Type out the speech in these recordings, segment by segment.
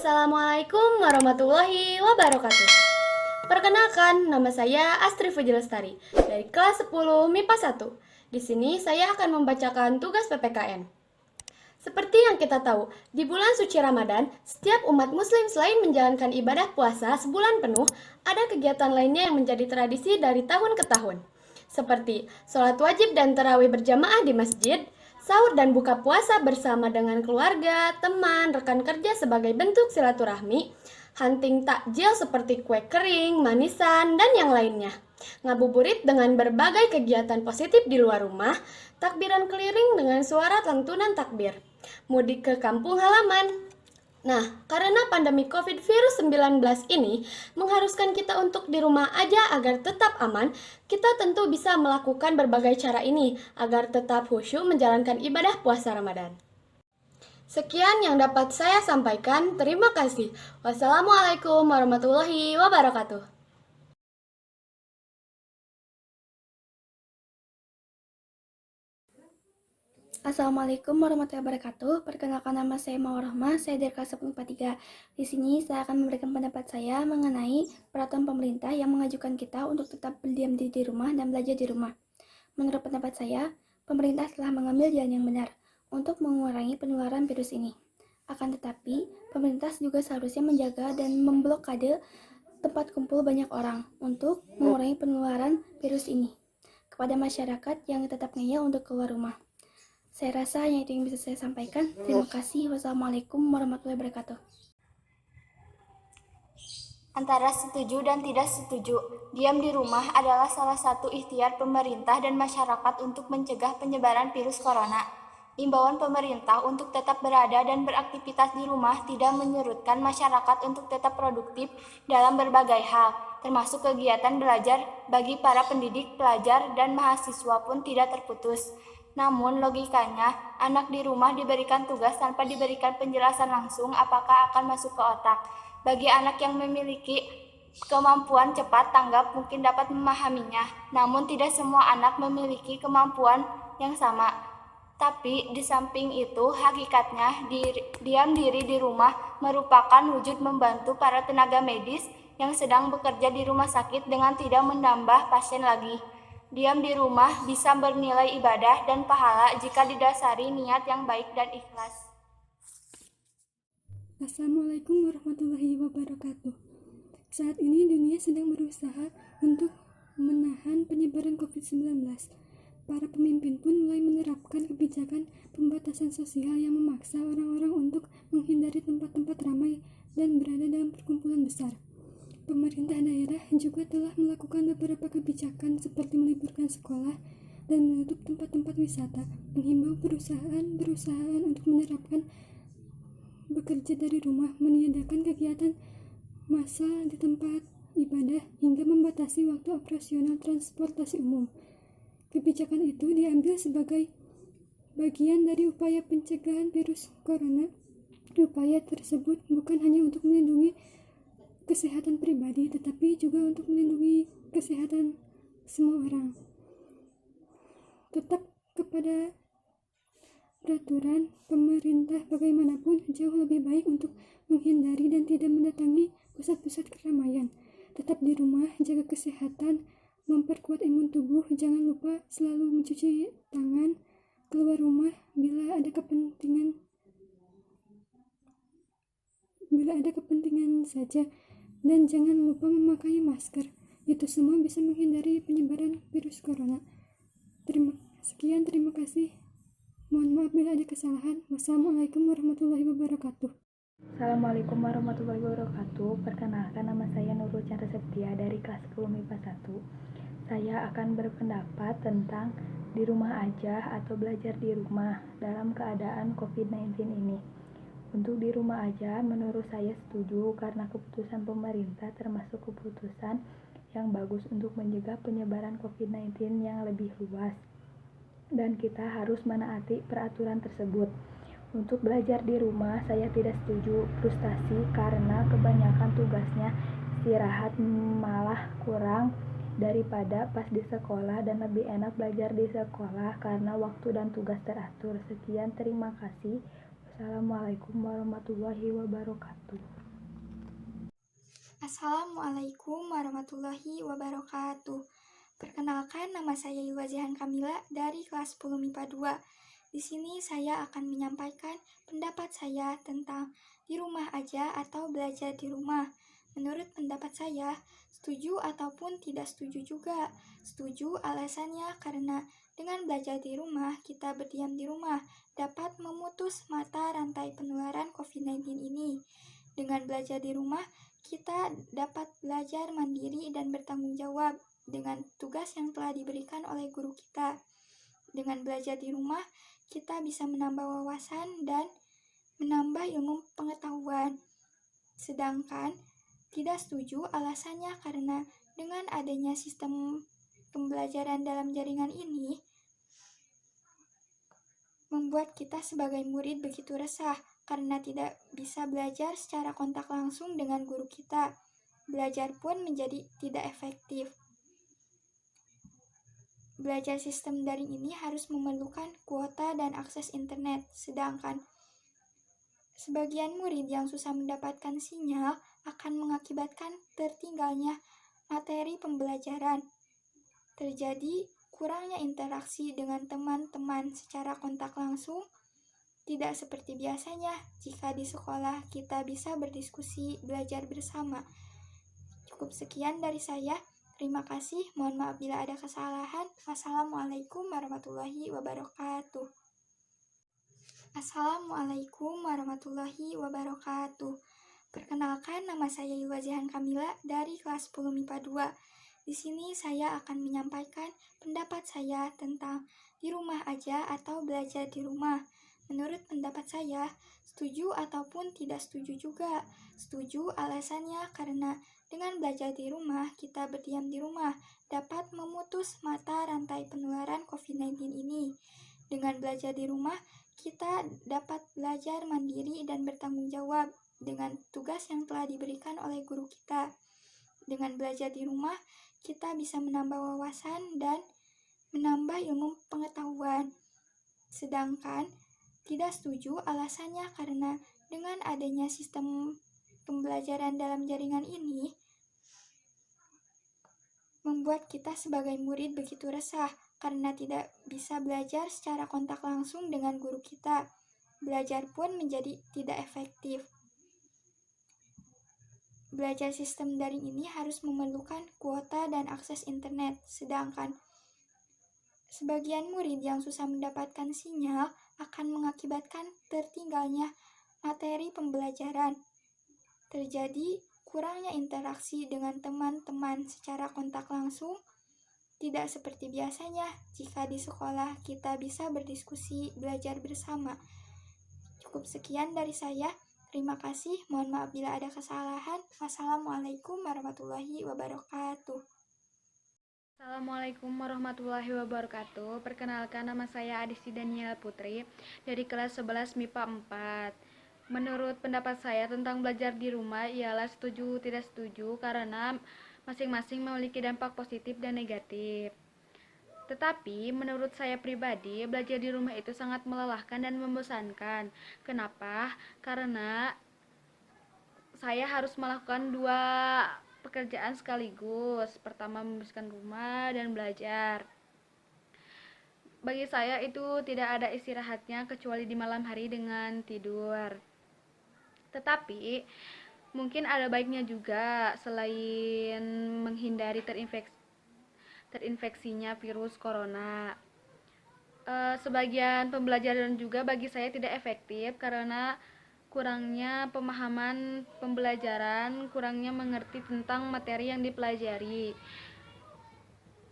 Assalamualaikum warahmatullahi wabarakatuh. Perkenalkan, nama saya Astri Fujilestari dari kelas 10 MIPA 1. Di sini saya akan membacakan tugas PPKN. Seperti yang kita tahu, di bulan suci Ramadan, setiap umat muslim selain menjalankan ibadah puasa sebulan penuh, ada kegiatan lainnya yang menjadi tradisi dari tahun ke tahun. Seperti sholat wajib dan tarawih berjamaah di masjid, sahur dan buka puasa bersama dengan keluarga, teman, rekan kerja sebagai bentuk silaturahmi, hunting takjil seperti kue kering, manisan, dan yang lainnya. Ngabuburit dengan berbagai kegiatan positif di luar rumah, takbiran keliling dengan suara lantunan takbir, mudik ke kampung halaman. Nah, karena pandemi COVID-19 ini mengharuskan kita untuk di rumah aja agar tetap aman, kita tentu bisa melakukan berbagai cara ini agar tetap khusyuk menjalankan ibadah puasa Ramadan. Sekian yang dapat saya sampaikan. Terima kasih. Wassalamualaikum warahmatullahi wabarakatuh. Assalamualaikum warahmatullahi wabarakatuh. Perkenalkan, nama saya Mawar Rahmah, saya dari kelas 10 IPA 3. Di sini saya akan memberikan pendapat saya mengenai peraturan pemerintah yang mengajukan kita untuk tetap berdiam diri di rumah dan belajar di rumah. Menurut pendapat saya, pemerintah telah mengambil jalan yang benar untuk mengurangi penularan virus ini. Akan tetapi, pemerintah juga seharusnya menjaga dan memblokade tempat kumpul banyak orang untuk mengurangi penularan virus ini kepada masyarakat yang tetap ngeyel untuk keluar rumah. Saya rasa hanya itu yang bisa saya sampaikan. Terima kasih. Wassalamualaikum warahmatullahi wabarakatuh. Antara setuju dan tidak setuju, diam di rumah adalah salah satu ikhtiar pemerintah dan masyarakat untuk mencegah penyebaran virus corona. Imbauan pemerintah untuk tetap berada dan beraktivitas di rumah tidak menyurutkan masyarakat untuk tetap produktif dalam berbagai hal, termasuk kegiatan belajar bagi para pendidik, pelajar, dan mahasiswa pun tidak terputus. Namun logikanya, anak di rumah diberikan tugas tanpa diberikan penjelasan langsung apakah akan masuk ke otak. Bagi anak yang memiliki kemampuan cepat tanggap mungkin dapat memahaminya, namun tidak semua anak memiliki kemampuan yang sama. Tapi di samping itu, hakikatnya diam diri di rumah merupakan wujud membantu para tenaga medis yang sedang bekerja di rumah sakit dengan tidak menambah pasien lagi. Diam di rumah bisa bernilai ibadah dan pahala jika didasari niat yang baik dan ikhlas. Assalamualaikum warahmatullahi wabarakatuh. Saat ini dunia sedang berusaha untuk menahan penyebaran COVID-19. Para pemimpin pun mulai menerapkan kebijakan pembatasan sosial yang memaksa orang-orang untuk menghindari tempat-tempat ramai dan berada dalam perkumpulan besar. Pemerintah daerah juga telah melakukan beberapa kebijakan seperti meliburkan sekolah dan menutup tempat-tempat wisata, menghimbau perusahaan untuk menerapkan bekerja dari rumah, meniadakan kegiatan massal di tempat ibadah, hingga membatasi waktu operasional transportasi umum. Kebijakan itu diambil sebagai bagian dari upaya pencegahan virus corona. Upaya tersebut bukan hanya untuk melindungi kesehatan pribadi, tetapi juga untuk melindungi kesehatan semua orang. Tetap kepada peraturan pemerintah bagaimanapun jauh lebih baik untuk menghindari dan tidak mendatangi pusat-pusat keramaian. Tetap di rumah, jaga kesehatan, memperkuat imun tubuh, jangan lupa selalu mencuci tangan, keluar rumah bila ada kepentingan saja, dan jangan lupa memakai masker. Itu semua bisa menghindari penyebaran virus corona. Terima kasih. Mohon maaf bila ada kesalahan. Wassalamualaikum warahmatullahi wabarakatuh. Assalamualaikum warahmatullahi wabarakatuh. Perkenalkan, nama saya Nurul Chandra Septia dari kelas 10 MIPA 1. Saya akan berpendapat tentang di rumah aja atau belajar di rumah dalam keadaan COVID-19 ini. Untuk di rumah aja, menurut saya setuju karena keputusan pemerintah termasuk keputusan yang bagus untuk mencegah penyebaran COVID-19 yang lebih luas. Dan kita harus menaati peraturan tersebut. Untuk belajar di rumah, saya tidak setuju, frustasi karena kebanyakan tugasnya istirahat malah kurang daripada pas di sekolah, dan lebih enak belajar di sekolah karena waktu dan tugas teratur. Sekian, terima kasih. Wassalamualaikum warahmatullahi wabarakatuh. Assalamualaikum warahmatullahi wabarakatuh. Perkenalkan, nama saya Ilwazihan Kamila dari kelas 10 MIPA 2. Di sini saya akan menyampaikan pendapat saya tentang di rumah aja atau belajar di rumah. Menurut pendapat saya, setuju ataupun tidak setuju juga. Setuju alasannya karena dengan belajar di rumah, kita berdiam di rumah dapat memutus mata rantai penularan COVID-19 ini. Dengan belajar di rumah, kita dapat belajar mandiri dan bertanggung jawab dengan tugas yang telah diberikan oleh guru kita. Dengan belajar di rumah, kita bisa menambah wawasan dan menambah ilmu pengetahuan. Sedangkan tidak setuju alasannya karena dengan adanya sistem pembelajaran dalam jaringan ini, membuat kita sebagai murid begitu resah karena tidak bisa belajar secara kontak langsung dengan guru kita. Belajar pun menjadi tidak efektif. Belajar sistem daring ini harus memerlukan kuota dan akses internet, sedangkan sebagian murid yang susah mendapatkan sinyal akan mengakibatkan tertinggalnya materi pembelajaran. Terjadi kurangnya interaksi dengan teman-teman secara kontak langsung. Tidak seperti biasanya, jika di sekolah kita bisa berdiskusi, belajar bersama. Cukup sekian dari saya. Terima kasih. Mohon maaf bila ada kesalahan. Wassalamualaikum warahmatullahi wabarakatuh. Assalamualaikum warahmatullahi wabarakatuh. Perkenalkan, nama saya Ilwazihan Kamila dari kelas 10 MIPA 2. Di sini saya akan menyampaikan pendapat saya tentang di rumah aja atau belajar di rumah. Menurut pendapat saya, setuju ataupun tidak setuju juga. Setuju alasannya karena dengan belajar di rumah, kita berdiam di rumah dapat memutus mata rantai penularan COVID-19 ini. Dengan belajar di rumah, kita dapat belajar mandiri dan bertanggung jawab dengan tugas yang telah diberikan oleh guru kita. Dengan belajar di rumah, kita bisa menambah wawasan dan menambah ilmu pengetahuan. Sedangkan tidak setuju alasannya karena dengan adanya sistem pembelajaran dalam jaringan ini, membuat kita sebagai murid begitu resah karena tidak bisa belajar secara kontak langsung dengan guru kita. Belajar pun menjadi tidak efektif. Belajar sistem daring ini harus memerlukan kuota dan akses internet, sedangkan sebagian murid yang susah mendapatkan sinyal akan mengakibatkan tertinggalnya materi pembelajaran. Terjadi kurangnya interaksi dengan teman-teman secara kontak langsung. Tidak seperti biasanya, jika di sekolah kita bisa berdiskusi, belajar bersama. Cukup sekian dari saya. Terima kasih. Mohon maaf bila ada kesalahan. Wassalamualaikum warahmatullahi wabarakatuh. Assalamualaikum warahmatullahi wabarakatuh. Perkenalkan, nama saya Adisti Daniela Putri dari kelas 11 MIPA 4. Menurut pendapat saya tentang belajar di rumah ialah setuju tidak setuju karena masing-masing memiliki dampak positif dan negatif. Tetapi menurut saya pribadi, belajar di rumah itu sangat melelahkan dan membosankan. Kenapa? Karena saya harus melakukan dua pekerjaan sekaligus. Pertama, membersihkan rumah dan belajar. Bagi saya itu tidak ada istirahatnya kecuali di malam hari dengan tidur. Tetapi mungkin ada baiknya juga selain menghindari terinfeksinya virus corona. Sebagian pembelajaran juga bagi saya tidak efektif karena kurangnya pemahaman pembelajaran, kurangnya mengerti tentang materi yang dipelajari.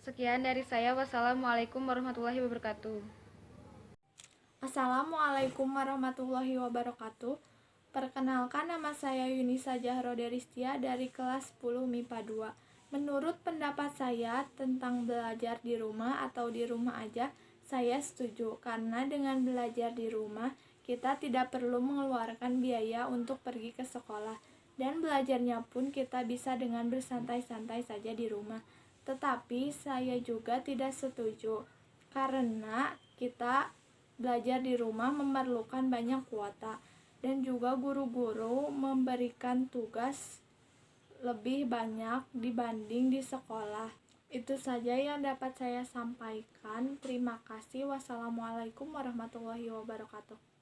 Sekian dari saya. Wassalamualaikum warahmatullahi wabarakatuh. Assalamualaikum warahmatullahi wabarakatuh. Perkenalkan, nama saya Yunisa Jahro Deristia dari kelas 10 MIPA 2. Menurut pendapat saya tentang belajar di rumah atau di rumah aja, saya setuju karena dengan belajar di rumah kita tidak perlu mengeluarkan biaya untuk pergi ke sekolah dan belajarnya pun kita bisa dengan bersantai-santai saja di rumah. Tetapi saya juga tidak setuju karena kita belajar di rumah memerlukan banyak kuota, dan juga guru-guru memberikan tugas lebih banyak dibanding di sekolah. Itu saja yang dapat saya sampaikan. Terima kasih. Wassalamualaikum warahmatullahi wabarakatuh.